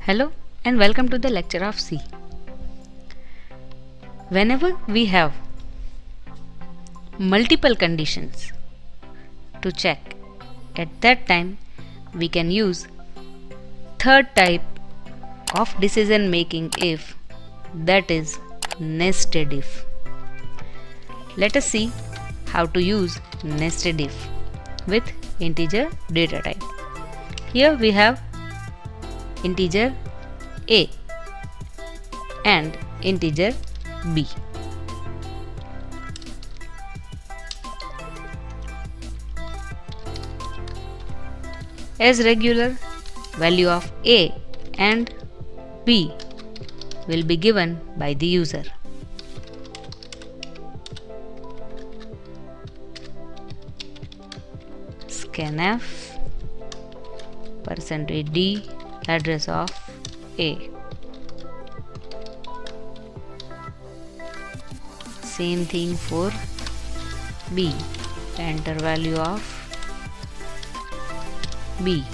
Hello and welcome to the lecture of C. Whenever we have multiple conditions to check, at that time we can use third type of decision making if, that is nested if. Let us see how to use nested if with integer data type. Here we have integer a and integer b. As regular, value of a and b will be given by the user. Scanf %d address of a. Same thing for b. Enter value of b.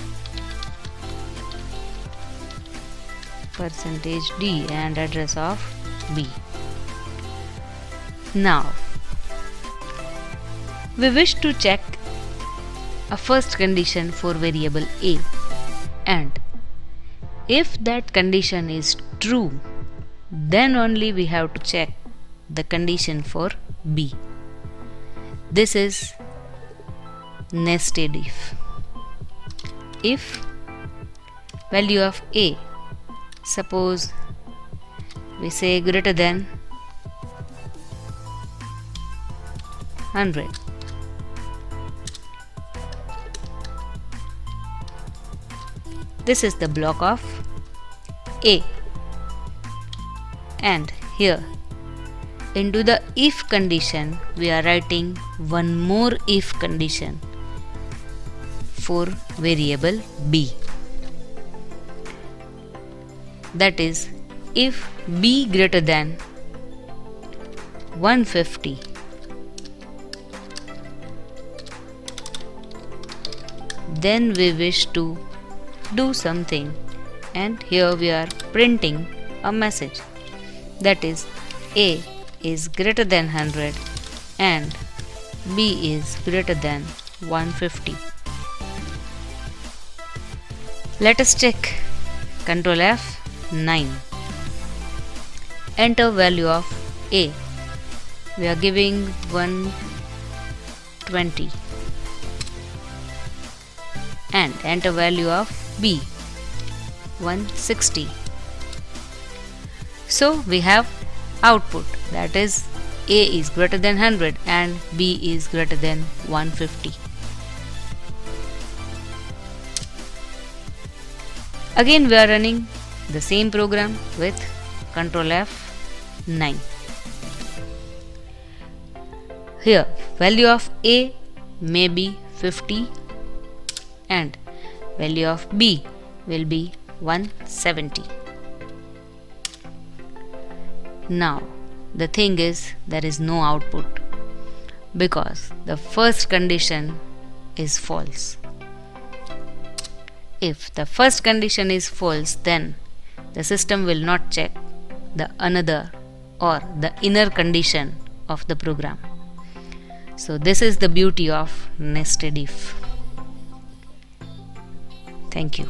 %d and address of b. Now we wish to check a first condition for variable a, and if that condition is true, then only we have to check the condition for b. This is nested if. If value of a, suppose we say greater than 100, this is the block of a, and here into the if condition we are writing one more if condition for variable b, that is if b greater than 150, then we wish to do something, and here we are printing a message, that is a is greater than 100 and b is greater than 150. Let us check. Ctrl F9. Enter value of a. We are giving 120 and enter value of b, 160. So we have output, that is a is greater than 100 and b is greater than 150. Again we are running the same program with Ctrl F9. Here value of a may be 50 and value of b will be 170. Now the thing is, there is no output because the first condition is false. If the first condition is false, then the system will not check the another or the inner condition of the program. So this is the beauty of nested if. Thank you.